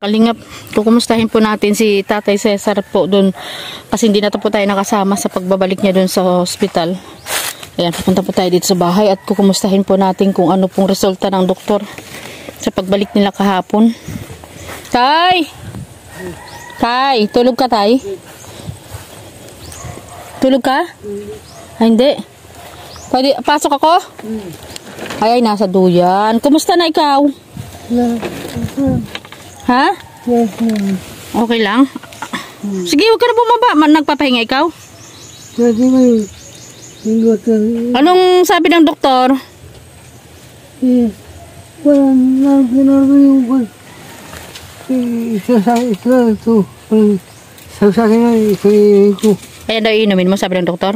Kalingap, kukumustahin po natin si Tatay Cesar po doon kasi hindi na po tayo nakasama sa pagbabalik niya doon sa hospital. Ayan, pupunta po tayo dito sa bahay at kukumustahin po natin kung ano pong resulta ng doktor sa pagbalik nila kahapon. Tay! Tay, tulog ka, Tay? Tulog ka? Ay, hindi. Pwede, pasok ako? Ay, nasa duyan. Kumusta na ikaw? Ha? Okay lang? Sige, huwag ka na bumaba. Nagpapahinga ikaw? Anong sabi ng doktor? Kaya daw inumin mo, sabi ng doktor?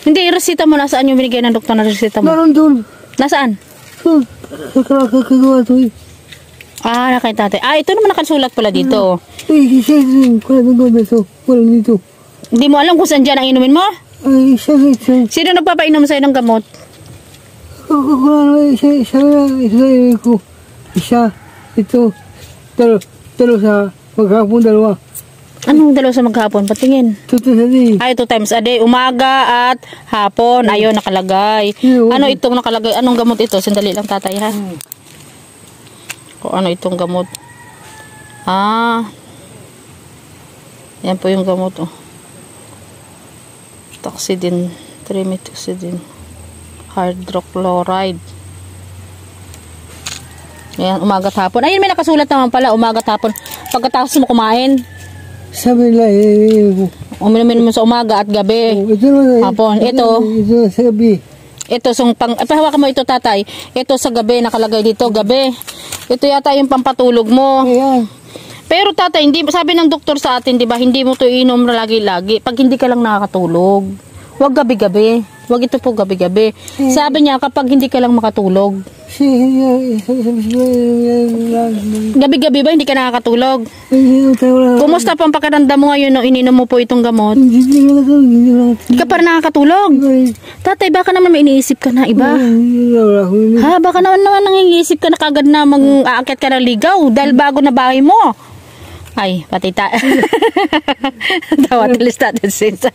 Hindi, resita mo. Nasaan yung binigay ng doktor na resita mo? Nasaan? Ah, nakay tatay. Ah, ito naman nakasulat pala dito. Hindi mo alam kung saan dyan ang inumin mo? Sino nagpapainom sa'yo ng gamot? Isa, ito, talo sa maghapon, dalawa. Anong dalawa sa maghapon? Patingin. 2 times a day. Ay, 2 times a day. Umaga at hapon. Ayun, nakalagay. Ano itong nakalagay? Anong gamot ito? Sandali lang, tatay, ha? Kung ano itong gamot. Ah. Yan po yung gamot, oh. Toxidin. Trimetoxidin. Hydrochloride. Ayan, umaga at hapon. Ayun, may nakasulat naman pala. Umaga at hapon. Pagkatapos mo kumain. Sabi nila, uminumin mo sa umaga at gabi. Hapon. Ito sa gabi. Ito, pahawakan mo ito, tatay. Ito sa gabi, nakalagay dito, gabi. Ito yata yung pampatulog mo. Ayan. Pero tatay, hindi, sabi ng doktor sa atin, di ba, hindi mo to inom lagi-lagi. Pag hindi ka lang nakakatulog. Huwag gabi-gabi. Huwag ito po gabi-gabi. Sabi niya, kapag hindi ka lang makatulog. Gabi-gabi ba, hindi ka nakakatulog? Kumusta po ang pakiramdam mo ngayon nung ininom mo po itong gamot? Hindi ka pa rin nakakatulog? Tatay, baka naman may iniisip ka na iba. Ha, baka naman nangingisip ka na kagad na mag-aakyat ka ng ligaw dahil bago na bahay mo. Ay, pati tawa tulis natin sinsa.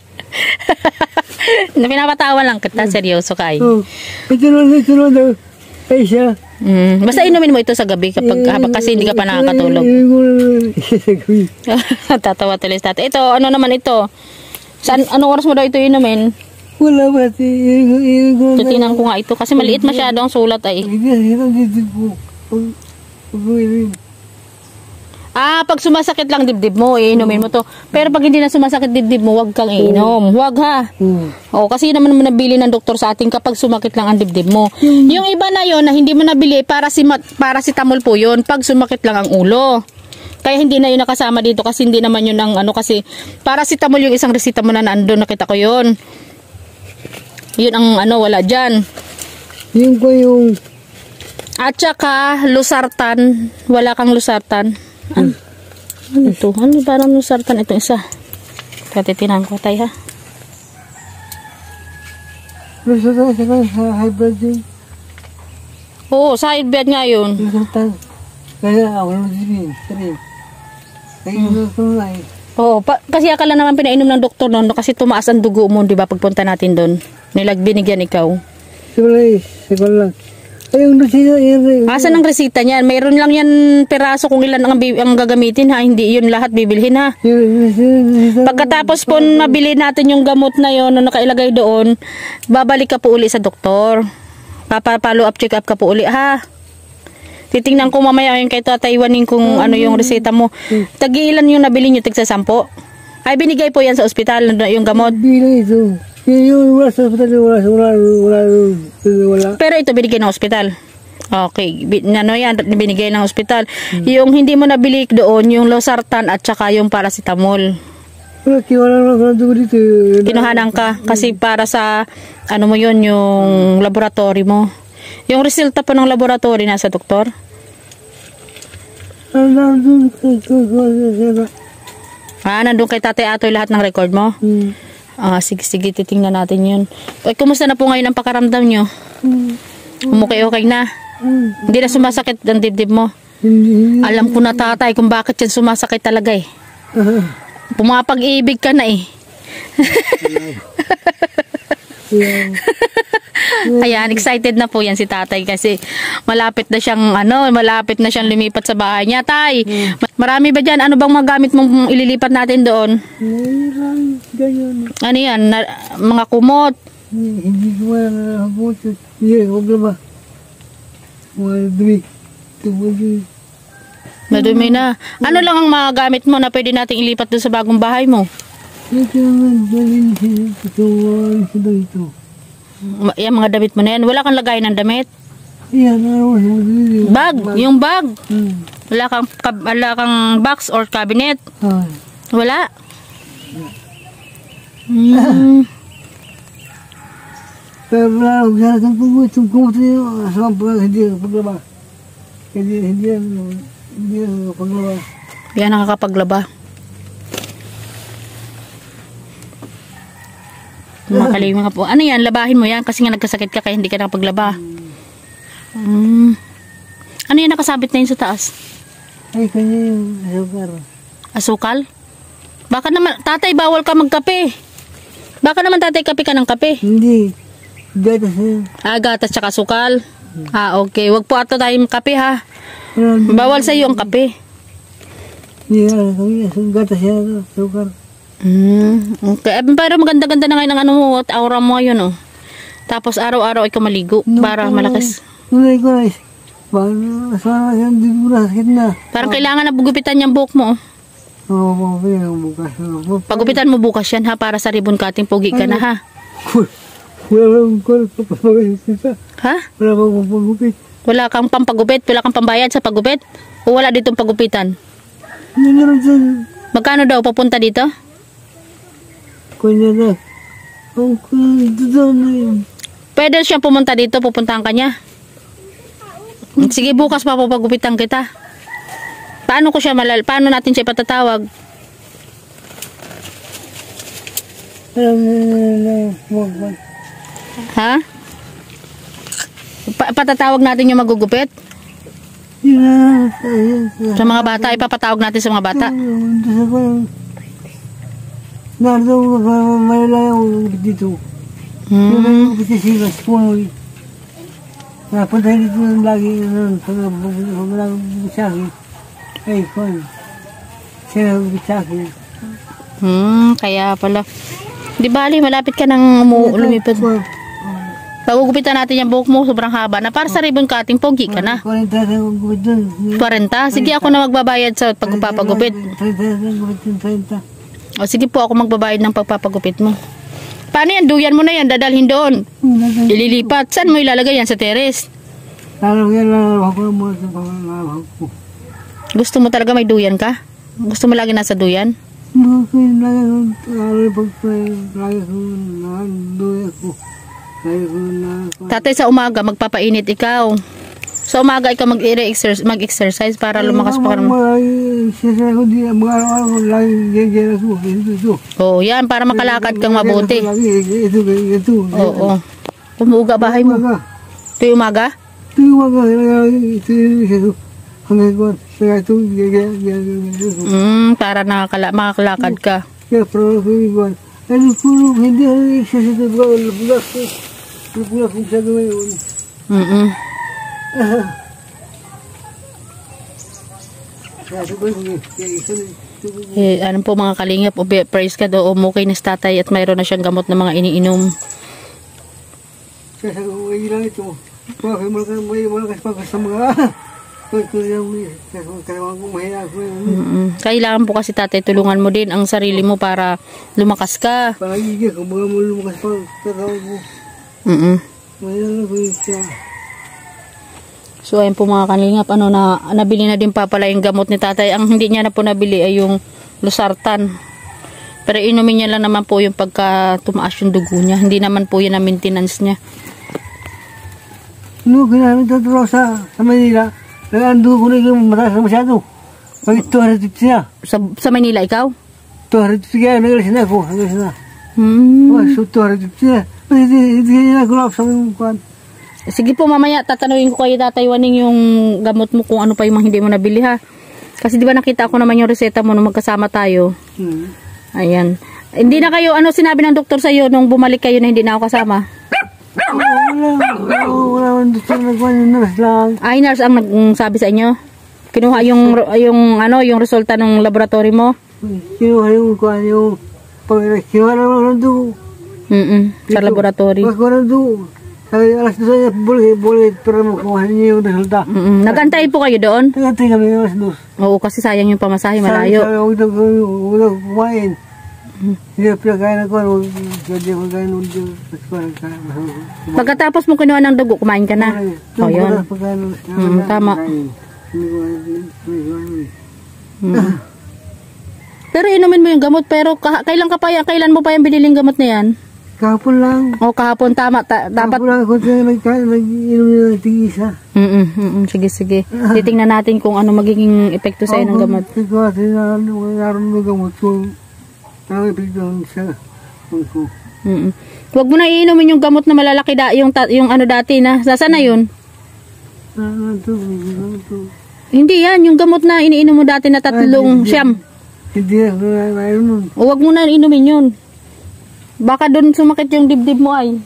Pinapatawa lang kita, seryoso kayo. Basta inumin mo ito sa gabi kapag kasi hindi ka pa nakakatulog. Tatawa tulis natin. Ito, ano naman ito? Anong oras mo daw ito inumin? Wala ba? Titinan ko nga ito kasi maliit masyado ang sulat ay. Ah, pag sumasakit lang dibdib mo, inumin mo to. Pero pag hindi na sumasakit dibdib mo, wag kang inom. Wag ha. O, kasi naman nabili ng doktor sa atin kapag sumakit lang ang dibdib mo. Yung iba na yon na hindi mo nabili, paracetamol po yun. Pag sumakit lang ang ulo. Kaya hindi na yun nakasama dito kasi hindi naman yun ang ano kasi paracetamol yung isang resita mo na naandun, nakita ko yun. Yun ang ano, wala dyan. Yung ko yung... At saka, losartan. Wala kang losartan. Ano ito? Ano parang losartan itong isa? Katitinan ko tayo ha. Losartan sa high blood din. Oo, sa high blood nga yun. Losartan. Kaya ako naman sabihin. Oo, kasi akala naman pinainom ng doktor noon kasi tumaas ang dugo mo, di ba, pagpunta natin doon. Binigyan ikaw. Siguro lang. Ayong resita yan. Asan ang resita niyan? Mayroon lang yan peraso kung ilan ang gagamitin ha. Hindi yun lahat bibilhin ha. Pagkatapos po mabili natin yung gamot na yon na nakailagay doon, babalik ka po uli sa doktor. Papa-follow up, check up ka po uli ha. Titingnan ko mamaya yung kay Tatay Waning kung ano yung resita mo. Tag-ilan yung nabili nyo? Tigsa 10? Ay, binigay po yan sa ospital yung gamot. Binigay ito. Wala sa ospital, wala. Pero ito binigay ng ospital. Okay, ano yan, binigay ng ospital. Yung hindi mo nabili doon, yung losartan at saka yung paracetamol. Kinuhanan ka kasi para sa ano mo yun, yung laboratory mo. Yung resulta po ng laboratory nasa doktor? Nandun kay Tatay Atoy lahat ng record mo? Sige, titingnan natin yun. Kumusta na po ngayon ang pakaramdam nyo? Okay na? Hindi na sumasakit ang dibdib mo. Hindi. Alam ko na tatay kung bakit yan sumasakit talaga eh. Pumapag-ibig ka na eh. Ayan, excited na po yan si tatay kasi malapit na siyang lumipat sa bahay niya. Tay, marami ba dyan? Ano bang magamit mong ililipat natin doon? Mayroon ganyan. Ano yan? Mga kumot? Hindi ko malabot. Hindi, huwag na ba? Mga dumi. Madumi na. Ano lang ang mga gamit mo na pwede nating ilipat doon sa bagong bahay mo? Ito naman, dalhin siya dito. Yan, mga damit mo na yan. Wala kang lagay ng damit? Yan, Bag, yung bag. Wala kang box or cabinet? Wala? Pero wala akong sana ng pagbuhat. Yung kumot niyo, asama pa hindi paglaba. Hindi paglaba. Yan, nakakapaglaba. Makalim nga po. Ano yan? Labahin mo yan kasi nga nagkasakit ka kaya hindi ka nakapaglaba. Ano yan nakasabit na yun sa taas? Ay, kanya yung asukar. Asukal? Baka naman, tatay, bawal ka magkape. Baka naman tatay, kape ka ng kape. Hindi. Gatas yun. Gatas tsaka asukal. Okay. Wag po ato tayong kape ha. Bawal sa iyo ang kape. Hindi, gatas yan. Asukar. Okay. Pero maganda-ganda na ngayon ang ano mo at aura mo yun oh. Tapos araw-araw ikaw maligo para malakas. Nunay ko na asama yan, di mo na sakit na. Parang kailangan na gupitan yung buhok mo. Oo, bukas. Pagupitan mo bukas yan ha para sa ribbon cutting pogi ka na ha. Wala akong pagpapagupit. Ha? Wala akong pagpapagupit. Wala kang pampagupit? Wala kang pambayad sa pagupit? O wala ditong pagupitan? Meron dyan. Magkano daw papunta dito? Kanya na. Ito daw na yun. Pwede siya pumunta dito, pupuntahan ka niya. Sige, bukas papagupitan kita. Paano paano natin siya patatawag? Ha? Patatawag natin yung magugupit? Sa mga bata, ipapatawag natin sa mga bata. Nardo, may lang dito. Yung pitisigas po. Napunta dito lagi pag bisaki. Ay, kung siya bisaki. Kaya pala. Di bali, malapit ka nang lumipad. Pagugupitan natin yung buhok mo, sobrang haba na. Para sa ribbon cutting, pogi ka na. 40? Sige, ako na magbabayad sa pagpapagupit. 30. O sige po, ako magbabayad ng pagpapagupit mo. Paano yan? Duyan mo na yan, dadalhin doon. Ililipat. Saan mo ilalagay yan? Sa terrace? Gusto mo talaga may duyan ka? Gusto mo lagi nasa duyan? Tatay, sa umaga magpapainit ikaw. Sa umaga ikaw mag-exercise para lumakas pa karon. Oo, yan para makalakad kang mabuti. Oo. Umuuga bahay mo. Tuwing umaga? Para makakalakad ka. Ano po mga kalingap, praise ka daw, umukay na si tatay at mayroon na siyang gamot na mga iniinom. Kailangan po kasi tatay, tulungan mo din ang sarili mo para lumakas ka. So ayun po mga kalingap, nabili na din pa pala yung gamot ni tatay. Ang hindi niya na po nabili ay yung losartan. Pero inumin niya lang naman po yung pagka tumaas yung dugo niya. Hindi naman po yun ang maintenance niya. Ginamit na ito sa Manila. Nag-ando ko na yung mataas na masyado. Pag 250 na. Sa Manila ikaw? 250 kaya nag-alis na ako. So 250 na. Hindi na ako sa mga kuwan. Sige po, mamaya tatanungin ko kayo Tatay Waning yung gamot mo kung ano pa yung mga hindi mo nabili ha. Kasi di ba nakita ko naman yung reseta mo nung magkasama tayo. Ayan. Hindi na kayo, ano sinabi ng doktor sa'yo nung bumalik kayo na hindi na ako kasama? Wala man dito nagkuhan yung nurse lang. Ay, nurse ang nagsabi sa inyo? Kinuha yung resulta ng laboratory mo? Kinuha yung kuhan yung kinuha naman ng dugo. Sa laboratory. Kinuha ng dugo. Sabi, alas 2 boleh pero makuha niyo yung resulta. Nagantay po kayo doon? Nagantay kami alas 2. Oo, kasi sayang yung pamasahe, malayo. Sabi, huwag na kumain. Hindi na pinakain ako. Hindi ko kain Pagkatapos mo kinuha ng dugo, kumain ka na. O, yun. Tama. Pero inumin mo yung gamot, pero kailan mo pa yung biniling gamot na yan? Kahapon lang. O, kahapon, tama. Dapat. Kahapon lang ako nag-inom nila ng tig-isa. Sige. Titingnan natin kung ano magiging epekto sa'yo ng gamot. Kasi naroon ng gamot ko. Ano epekto sa ko. Huwag mo na iinumin yung gamot na malalaki yung ano dati na. Saan na yun? Hindi yan. Yung gamot na iniinom mo dati na 3 siyam. Hindi na nun. O, huwag mo na inumin yun. Baka doon sumakit yung dibdib mo ay.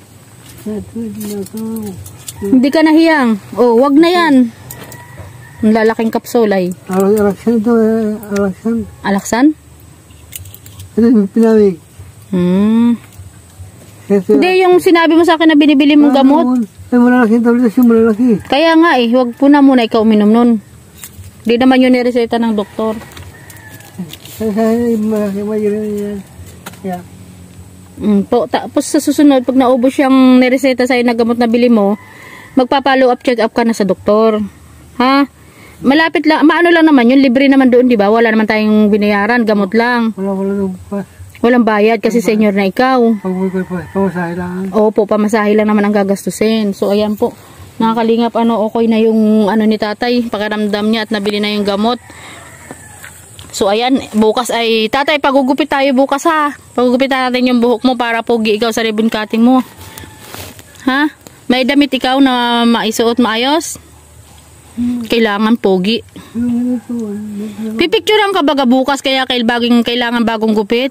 Hindi ka nahiyang. O, wag na yan. Ang lalaking kapsulay. Alaksan ito. Alaksan. Alaksan? Ito yung pinamig. Hindi, yung sinabi mo sa akin na binibili mong gamot. Ay, malalaki yung tablet yung malalaki. Kaya nga eh, wag po na muna ikaw uminom nun. Hindi naman yun nireseta ng doktor. Ay, malaki yan. Yeah. Tapos sa susunod, pag naubos yung nireseta sa'yo na gamot na bili mo, magpa-follow up, check up ka na sa doktor. Ha? Malapit lang, maano lang naman yun, libre naman doon, di ba? Wala naman tayong binayaran, gamot lang. Walang bayad kasi senior na ikaw. Pamasahe lang. Opo, pamasahe lang naman ang gagastusin. So, ayan po. Nakakalingap, okay na yung ni tatay, pakiramdam niya at nabili na yung gamot. So, ayan, bukas ay, tatay, pagugupit tayo bukas ha. Pagugupitan natin yung buhok mo para pogi ikaw sa ribbon cutting mo. Ha? May damit ikaw na maisuot maayos? Kailangan pogi. Pipicturean ka baga bukas kaya kailangan bagong gupit?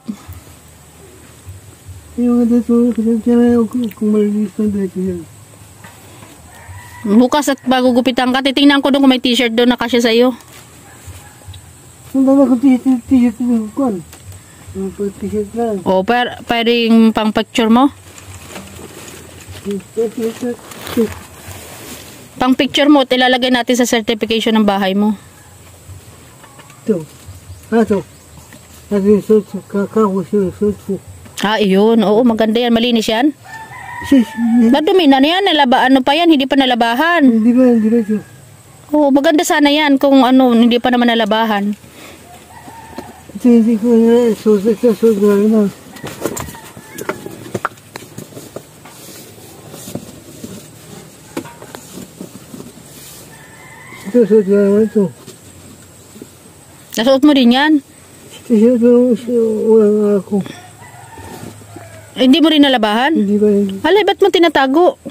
Bukas at pagugupitan ka, titingnan ko doon kung may t-shirt doon na kasya sa'yo. Ang dami ko t-shirt yung kon. T-shirt lang. O, pwedeng pang picture mo? Pang picture mo, ilalagay natin sa certification ng bahay mo. Ito. Ito. Ito yung suit ko. Iyon. Oo, maganda yan. Malinis yan? Madumi na yan. Ano pa yan? Hindi pa nalabahan. Hindi ba ito? Oo, maganda sana yan kung hindi pa naman nalabahan. Hindi ko na suit na. Ito suit na naman ito. Nasuot mo din yan? T-shirt wala ako. Hindi mo rin nalabahan? Hindi ba? Alay, ba't mo tinatago?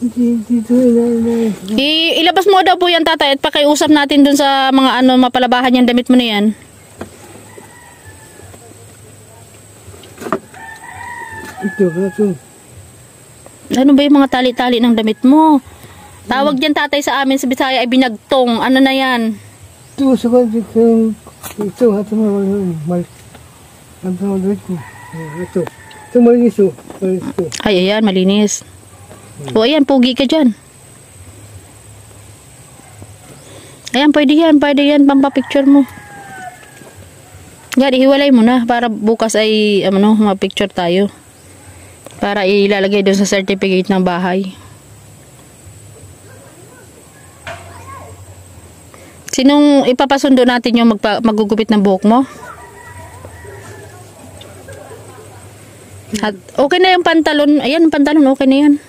Dito Ilabas mo daw po yan, tatay, at pakiusap natin dun sa mga mapalabahan yung damit mo na yan. Ito. Ano ba yung mga tali-tali ng damit mo? Tawag dyan, tatay, sa amin sa Bisaya ay binagtong. Ano na yan? Ito sa kanya. Ito malinis. Ay, ayan, malinis. O, ayan, pugi ka dyan. Ayan, pwede yan, pampapicture mo. Yan, ihiwalay mo na para bukas ay, mapicture tayo. Para ilalagay doon sa certificate ng bahay. Sinong ipapasundo natin yung magugupit ng buhok mo? At okay na yung pantalon. Ayan, pantalon, okay na yan.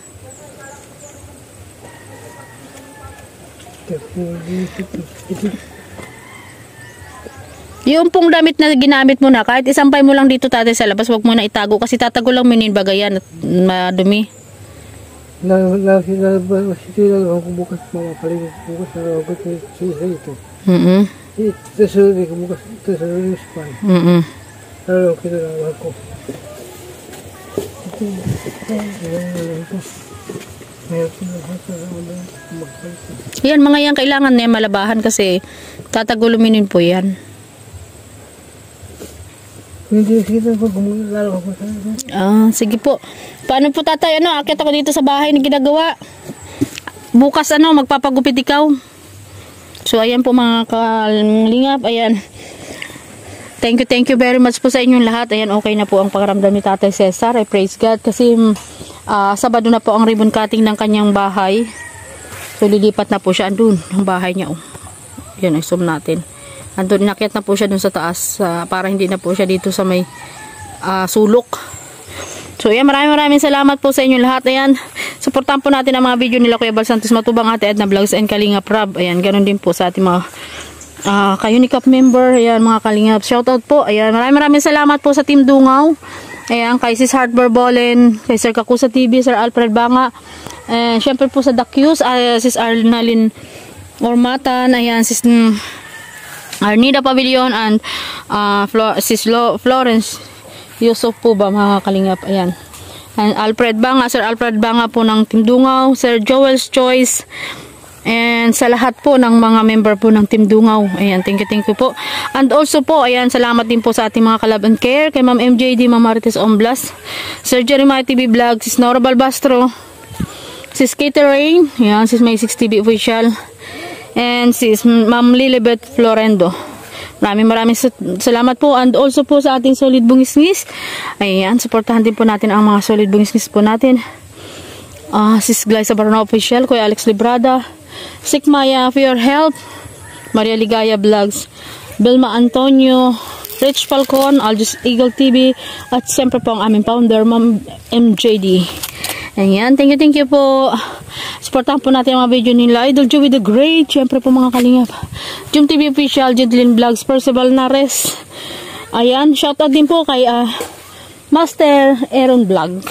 Yung pong damit na ginamit mo na, kahit isampay mo lang dito tatay sa labas, wag mo na itago kasi tatago lang minin bagayan at madumi. Nasitila ako bukas mga paligid bukas na ako sa ito. Tesorin ko bukas, tesorin yung span. Lalo kita lang ako. Yan, mga yan kailangan niya malabahan kasi tataguluminin po yan. Hindi kita ko lalo ako sa ito. Sige po. Paano po tatay? Akit ako dito sa bahay na ginagawa. Bukas magpapagupit ikaw. So ayan po mga kalingap. Ayan. Thank you very much po sa inyong lahat. Ayan, okay na po ang pakiramdam ni Tatay Cesar. I praise God kasi Sabado na po ang ribbon cutting ng kanyang bahay. So lilipat na po siya andun ang bahay niya. Yan, i-zoom natin. Andun, inakyat na po siya dun sa taas para hindi na po siya dito sa may sulok. So yan, maraming salamat po sa inyo lahat. Ayan, supportan po natin ang mga video nila Kuya Bal Santos Matubang, Ate Edna Vlogs and Kalingap Rab. Ayan, ganun din po sa ating mga ka-Unicap member. Ayan, mga Kalingap, shoutout po. Ayan, maraming salamat po sa Team Dungaw. Ayan, kay Sis Heart Barbolen, kay Sir Kakusa TV, Sir Alfred Banga. Syempre po sa Dakyus, Sis Arnalyn Ormatan. Ayan, Sis Arnida Pavilion and Sis Florence Yusuf po ba mga Kalingap. Ayan, and Alfred Banga, Sir Alfred Banga po ng Team Dungaw, Sir Joel's Choice, and sa lahat po ng mga member po ng Team Dungaw. Ayan, thank you po. And also po, ayan, salamat din po sa ating mga Kalab and Care, kay Ma'am MJD, Ma'am Marites Omblas, Sir Jeremiah TV Vlog, Sis Nora Balbastro, Sis Catering, ayan, Sis May 6 TV Official, and Sis Ma'am Lilibet Florendo. Maraming salamat po. And also po sa ating solid bungisngis. Ayan, supportahan din po natin ang mga solid bungisngis po natin. Sis Glyza Barona Official, Kuya Alex Librada, Sikmaya for your help, Maria Ligaya Vlogs, Belma Antonio, Rich Falcon, Aljus Eagle TV, at siyempre po ang aming founder, Ma'am MJD. Ayan, thank you po. Supportahan po natin ang mga video nila. Idol Joey the Great, siyempre po mga Kalingap, Jum TV Official, Jedlin Vlogs, Percival Nares. Ayan, shoutout din po kay Master Aaron Vlog.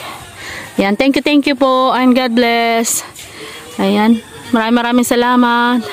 Ayan, thank you po, and God bless. Ayan, maraming salamat.